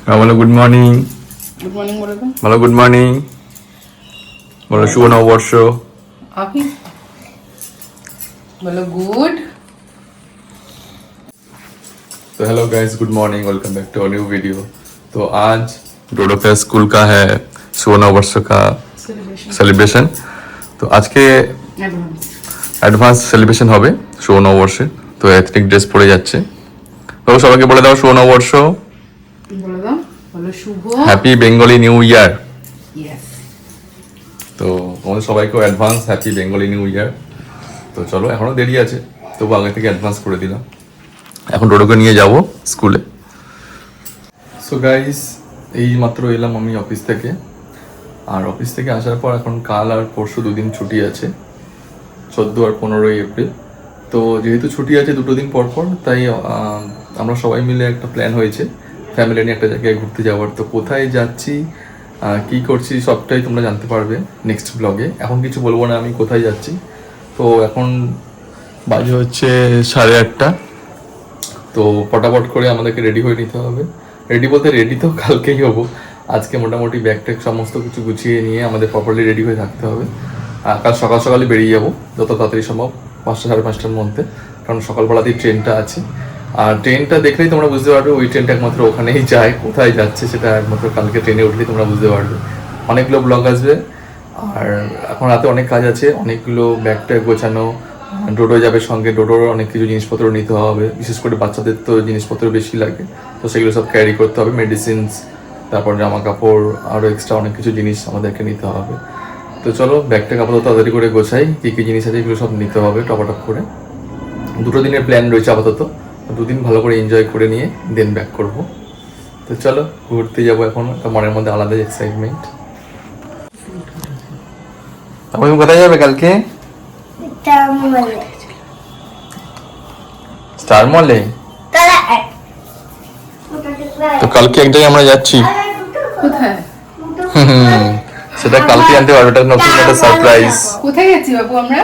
বলো good morning. Good morning বলে দাও। বলো গুড মর্নিং। বলো শুভ নববর্ষ। আপনি बोलो गुड। तो hello guys, good morning, welcome back to a new video. तो आज डोडो का स्कूल का है शुभ नववर्ष का सेलिब्रेशन। तो आज के অ্যাডভান্স সেলিব্রেশন হবে শুভ নববর্ষে। তো এথনিক ড্রেস পরে যাচ্ছে। তো সবাইকে বলে দাও শুভ নববর্ষ, বলে দাও, বলো শুভ happy Bengali new year. Yes. তো আমাদের সবাইকে advance happy Bengali new year. তো চলো, এখনো দেরি আছে, তবু আগে থেকে অ্যাডভান্স করে দিলাম। এখন ডোডোকে নিয়ে যাব স্কুলে। সো গাইস, এই মাত্র এলাম আমি অফিস থেকে। আর অফিস থেকে আসার পর এখন কাল আর পরশু দুদিন ছুটি আছে, 14 আর 15 এপ্রিল। তো যেহেতু ছুটি আছে দুটো দিন পর পর, তাই আমরা সবাই মিলে একটা প্ল্যান হয়েছে ফ্যামিলি নিয়ে একটা জায়গায় ঘুরতে যাওয়ার। তো কোথায় যাচ্ছি, কি করছি, সবটাই তোমরা জানতে পারবে নেক্সট ব্লগে। এখন কিছু বলবো না আমি কোথায় যাচ্ছি। তো এখন বাজে হচ্ছে 8:30। তো পটাপট করে আমাদেরকে রেডি হয়ে নিতে হবে। রেডি বলতে রেডি তো কালকেই হবো। আজকে মোটামুটি ব্যাগ ট্যাগ সমস্ত কিছু গুছিয়ে নিয়ে আমাদের প্রপারলি রেডি হয়ে থাকতে হবে। কাল সকাল সকালে বেরিয়ে যাবো, যত তাড়াতাড়ি সম্ভব, 5টা সাড়ে 5টার মধ্যে। কারণ সকালবেলাতেই ট্রেনটা আছে। আর ট্রেনটা দেখলেই তোমরা বুঝতে পারবে ওই ট্রেনটা একমাত্র ওখানেই যায়। কোথায় যাচ্ছে সেটা একমাত্র কালকে ট্রেনে উঠলেই তোমরা বুঝতে পারবে। অনেকগুলো ব্লগ আসবে। আর এখন রাতে অনেক কাজ আছে, অনেকগুলো ব্যাগ ট্যাগ গোছানো। ডোডো যাবে সঙ্গে, ডোডোর অনেক কিছু জিনিসপত্র নিতে হবে। বিশেষ করে বাচ্চাদের তো জিনিসপত্র বেশি লাগে, তো সেগুলো সব ক্যারি করতে হবে। মেডিসিনস, তারপর জামা কাপড়, আরও এক্সট্রা অনেক কিছু জিনিস আমাদেরকে নিতে হবে। তো চলো ব্যাগটা আপাতত তাড়াতাড়ি করে গোছাই। কী কী জিনিস আছে এগুলো সব নিতে হবে টপাটপ করে। 2 দিনের প্ল্যান রয়েছে আপাতত। 2 দিন ভালো করে এনজয় করে নিয়ে দেন ব্যাক করব। তো চলো ঘুরতে যাবো এখন, মনের মধ্যে আলাদা এক্সাইটমেন্ট। তারপর তুমি কোথায় যাবে কালকে? স্টার মলে। তো কালকে এক জায়গায় আমরা যাচ্ছি। কোথায়? সেটা কালকে জানতে পারবে, এটা নতুন একটা সারপ্রাইজ। কোথায় যাচ্ছি বাবু আমরা?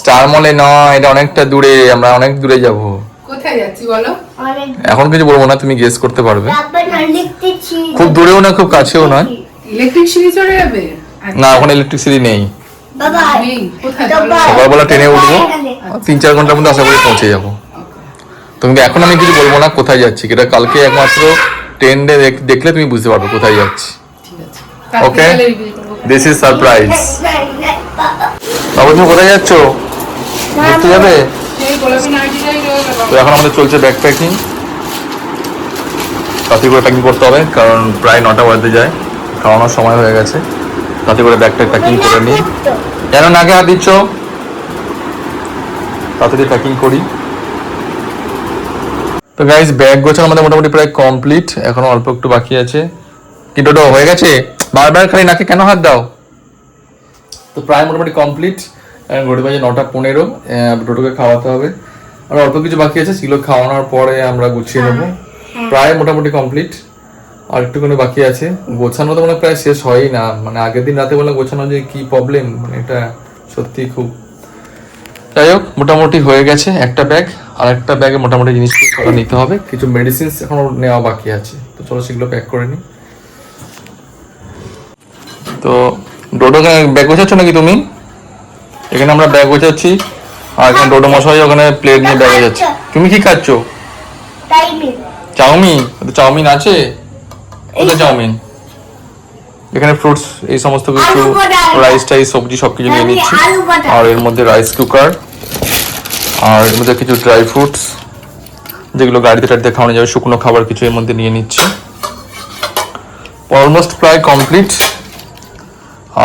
স্টার মলে নয়, এটা অনেকটা দূরে, আমরা অনেক দূরে যাব। কোথায় যাচ্ছি বলো? এখন কিছু বলবো না, তুমি গেস করতে পারবে। খুব দূরেও না, খুব কাছেও নয়। ইলেকট্রিক সিঁড়ি চড়ে যাবে? না, ওখানে ইলেকট্রিসিটি নেই। নেই। কোথায়? সকালবেলা ট্রেনে উঠবো, 3-4 ঘন্টার মধ্যে আশা করি পৌঁছে যাবো। তোমাকে এখন আমি কিছু বলবো না কোথায় যাচ্ছি, এটা কালকে একমাত্র ট্রেনে দেখলে তুমি বুঝতে পারবে কোথায় যাচ্ছি। ওকে, দিস ইজ সারপ্রাইজ। বাবু তুমি কোথায় যাচ্ছ? ঘুরতে যাবে? তো এখন আমাদের চলছে ব্যাগ প্যাকিং। তাতে করে প্যাকিং করতে হবে, কারণ প্রায় 9টা বাজতে যায়, খাওয়ানোর সময় হয়ে গেছে। তাতে করে ব্যাগ ট্যাগ প্যাকিং করে নিই। কেন নাকে হাত দিচ্ছ? তাড়াতাড়ি প্যাকিং করি। তো গাইস, ব্যাগ গোছানো আমাদের মোটামুটি প্রায় কমপ্লিট, এখনো অল্প একটু বাকি আছে। কি ডোডো হয়ে গেছে? বারবার খালি নাকে কেন হাত দাও? তো প্রায় মোটামুটি কমপ্লিট। ঘড়ি বাজে 9:15। ডোডোকে খাওয়াতে হবে, আর অল্প কিছু বাকি আছে, সেগুলো খাওয়ানোর পরে আমরা গুছিয়ে নেবো। প্রায় মোটামুটি কমপ্লিট, আর একটুখানি বাকি আছে। গোছানো তো মানে প্রায় শেষ হয়ই না, মানে আগের দিন রাতে বলে গোছানো যে কি প্রবলেম, মানে এটা সত্যি খুব। যাই হোক, মোটামুটি হয়ে গেছে একটা ব্যাগ। আর একটা ব্যাগে মোটামুটি জিনিসপত্র নিতে হবে, কিছু মেডিসিনস এখনো নেওয়া বাকি আছে। তো চলো সেগুলো প্যাক করে নিই। তো ডোডো ব্যাগ গোছাচ্ছ নাকি তুমি? এখানে আমরা ব্যাগ গোছাচ্ছি, আর এখানে ডোডো মশাই ওখানে প্লেট নিয়ে ব্যাগ গোছাচ্ছে। তুমি কি খাচ্ছ? চাউমিন? চাউমিন আছে? কোথায় চাউমিন? এখানে ফ্রুটস, এই সমস্ত কিছু, রাইস টাইস সবজি সবকিছু নিয়ে নিচ্ছি। আর এর মধ্যে রাইস কুকার, আর এর মধ্যে কিছু ড্রাই ফ্রুটস যেগুলো গাড়িতে টাড়িতে খাওয়ানো যাবে, শুকনো খাবার কিছু এর মধ্যে নিয়ে নিচ্ছি। অলমোস্ট প্রায় কমপ্লিট,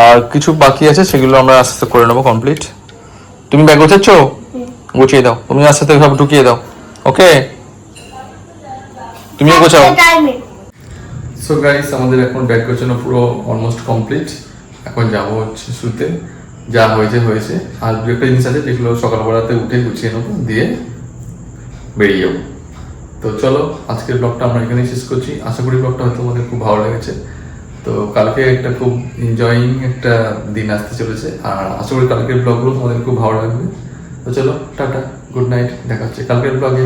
আর কিছু বাকি আছে, সেগুলো আমরা আস্তে আস্তে করে নেবো কমপ্লিট। তুমি ব্যাগ গোছাচ্ছ? গুছিয়ে দাও, তুমি আস্তে আস্তে সব ঢুকিয়ে দাও। ওকে, তুমিও গোছাও। সো গাইস, আমাদের এখন ব্যাগ গোছানো পুরো অলমোস্ট কমপ্লিট। এখন যাবো হচ্ছে শুতে, যা হয়েছে হয়েছে। আর দু একটা জিনিস আছে যেগুলো সকালবেলাতে উঠে গুছিয়ে নেবো, দিয়ে বেরিয়ে যাবো। তো চলো আজকের ব্লগটা আমরা এখানেই শেষ করছি। আশা করি ব্লগটা হয়তো আমাদের খুব ভালো লেগেছে। তো কালকে একটা খুব এনজয়িং একটা দিন আসতে চলেছে, আর আশা করি কালকের ব্লগগুলো তোমাদের খুব ভালো লাগবে। তো চলো টাটা, গুড নাইট, দেখা হচ্ছে কালকের ব্লগে।